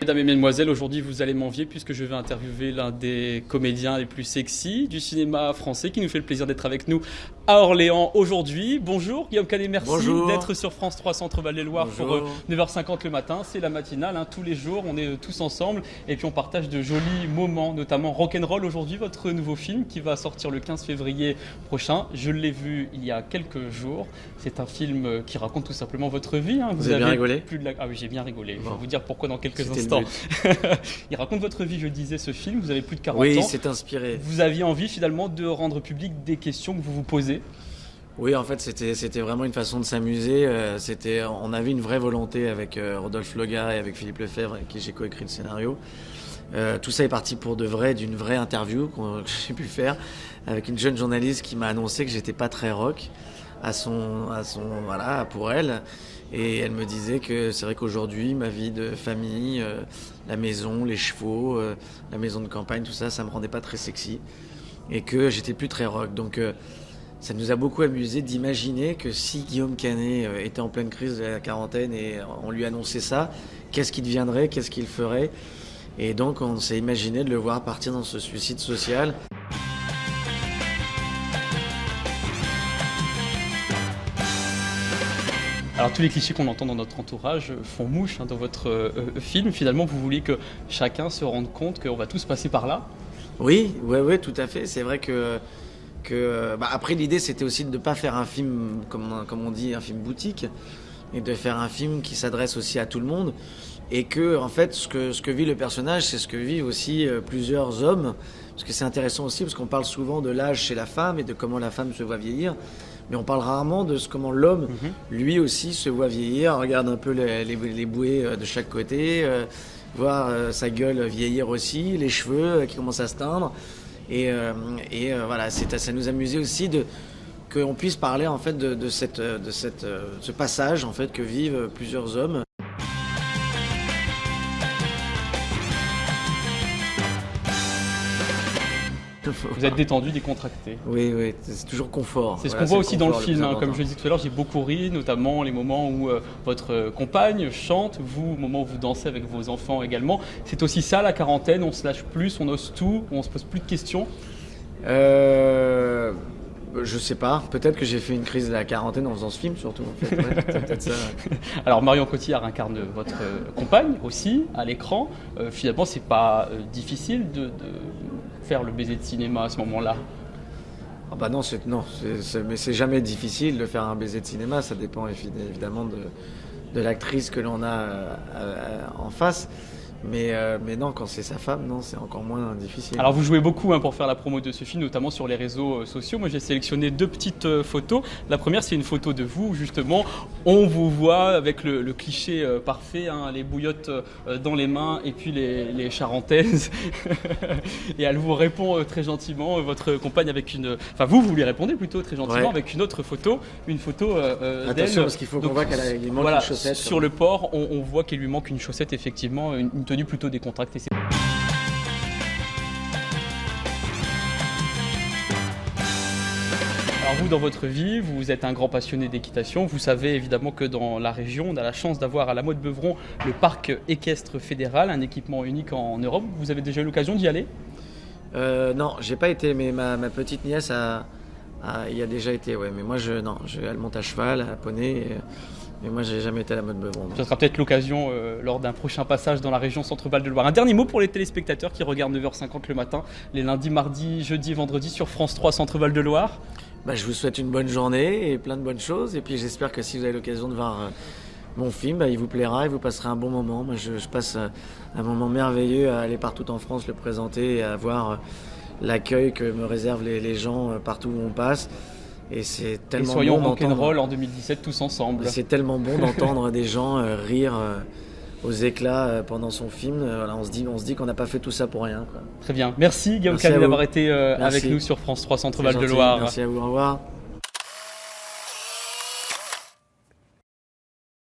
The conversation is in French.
Mesdames et mesdemoiselles, aujourd'hui vous allez m'envier puisque je vais interviewer l'un des comédiens les plus sexy du cinéma français qui nous fait le plaisir d'être avec nous à Orléans aujourd'hui. Bonjour Guillaume Canet, merci d'être sur France 3 Centre-Val de Loire pour 9h50 le matin. C'est la matinale, tous les jours, on est tous ensemble et puis on partage de jolis moments, notamment Rock'n'Roll aujourd'hui, votre nouveau film qui va sortir le 15 février prochain. Je l'ai vu il y a quelques jours. C'est un film qui raconte tout simplement votre vie. Vous avez bien rigolé Ah oui, j'ai bien rigolé. Je vais vous dire pourquoi dans quelques instants. Il raconte votre vie, je disais, ce film. Vous avez plus de 40 ans. Oui, c'est inspiré. Vous aviez envie finalement de rendre public des questions que vous vous posez. Oui, en fait, c'était vraiment une façon de s'amuser. On avait une vraie volonté avec Rodolphe Loga et avec Philippe Lefebvre, avec qui j'ai coécrit le scénario. Tout ça est parti pour de vrai, d'une vraie interview que j'ai pu faire avec une jeune journaliste qui m'a annoncé que j'étais pas très rock pour elle. Et elle me disait que c'est vrai qu'aujourd'hui, ma vie de famille, la maison, les chevaux, la maison de campagne, tout ça, ça me rendait pas très sexy. Et que j'étais plus très rock. Donc ça nous a beaucoup amusé d'imaginer que si Guillaume Canet était en pleine crise de la quarantaine et on lui annonçait ça, qu'est-ce qu'il deviendrait, qu'est-ce qu'il ferait. Et donc on s'est imaginé de le voir partir dans ce suicide social. Alors tous les clichés qu'on entend dans notre entourage font mouche dans votre film. Finalement, vous vouliez que chacun se rende compte qu'on va tous passer par là. Oui, tout à fait. C'est vrai que après l'idée c'était aussi de ne pas faire un film comme on dit, un film boutique, et de faire un film qui s'adresse aussi à tout le monde, et que en fait ce que vit le personnage, c'est ce que vivent aussi plusieurs hommes, parce que c'est intéressant aussi parce qu'on parle souvent de l'âge chez la femme et de comment la femme se voit vieillir. Mais on parle rarement de comment l'homme, lui aussi, se voit vieillir. Regarde un peu les bouées de chaque côté, voir sa gueule vieillir aussi, les cheveux qui commencent à se teindre. Et voilà, ça nous amusait aussi qu'on puisse parler en fait de ce passage en fait que vivent plusieurs hommes. Vous êtes détendu, décontracté. Oui, c'est toujours confort. C'est ce qu'on voit aussi dans le film. Comme je le disais tout à l'heure, j'ai beaucoup ri, notamment les moments où votre compagne chante, vous, au moment où vous dansez avec vos enfants également. C'est aussi ça, la quarantaine, on se lâche plus, on ose tout, on se pose plus de questions. Je sais pas, peut-être que j'ai fait une crise de la quarantaine en faisant ce film surtout. En fait. Ouais, c'est peut-être ça. Alors Marion Cotillard incarne votre compagne aussi à l'écran. Finalement, c'est pas difficile de faire le baiser de cinéma à ce moment-là. Ah bah non, mais c'est jamais difficile de faire un baiser de cinéma. Ça dépend évidemment de l'actrice que l'on a en face. Mais non, quand c'est sa femme, non, c'est encore moins difficile. Alors vous jouez beaucoup pour faire la promo de ce film, notamment sur les réseaux sociaux. Moi j'ai sélectionné 2 petites photos. La première, c'est une photo de vous, justement. On vous voit avec le cliché parfait, les bouillottes dans les mains et puis les charentaises. Et elle vous répond très gentiment, votre compagne avec une... Enfin vous lui répondez plutôt très gentiment avec une autre photo. Une photo d'elle. Attention, parce qu'il faut qu'on voit qu'elle lui manque une chaussette. Sur le port, on voit qu'il lui manque une chaussette, effectivement, une tenue plutôt décontractée. Alors vous, dans votre vie, vous êtes un grand passionné d'équitation. Vous savez évidemment que dans la région, on a la chance d'avoir à la Motte-Beuvron le parc équestre fédéral, un équipement unique en Europe. Vous avez déjà eu l'occasion d'y aller ? Non, j'ai pas été, mais ma petite nièce y a déjà été. Ouais, mais moi, elle monte à cheval, à poney. Mais moi, j'ai jamais été à la Motte-Beuvron. Ça sera peut-être l'occasion lors d'un prochain passage dans la région Centre-Val de Loire. Un dernier mot pour les téléspectateurs qui regardent 9h50 le matin, les lundis, mardis, jeudis et vendredis sur France 3 Centre-Val de Loire. Je vous souhaite une bonne journée et plein de bonnes choses. Et puis j'espère que si vous avez l'occasion de voir mon film, il vous plaira et vous passerez un bon moment. Moi, je passe un moment merveilleux à aller partout en France le présenter et à voir l'accueil que me réservent les gens partout où on passe. Et c'est tellement soyons bon rock'n'roll en 2017 tous ensemble. C'est tellement bon d'entendre des gens rire aux éclats pendant son film. Voilà, on se dit qu'on n'a pas fait tout ça pour rien, quoi. Très bien. Merci Guillaume Canet d'avoir été avec nous sur France 3 Centre-Val de Loire. Merci à vous, au revoir.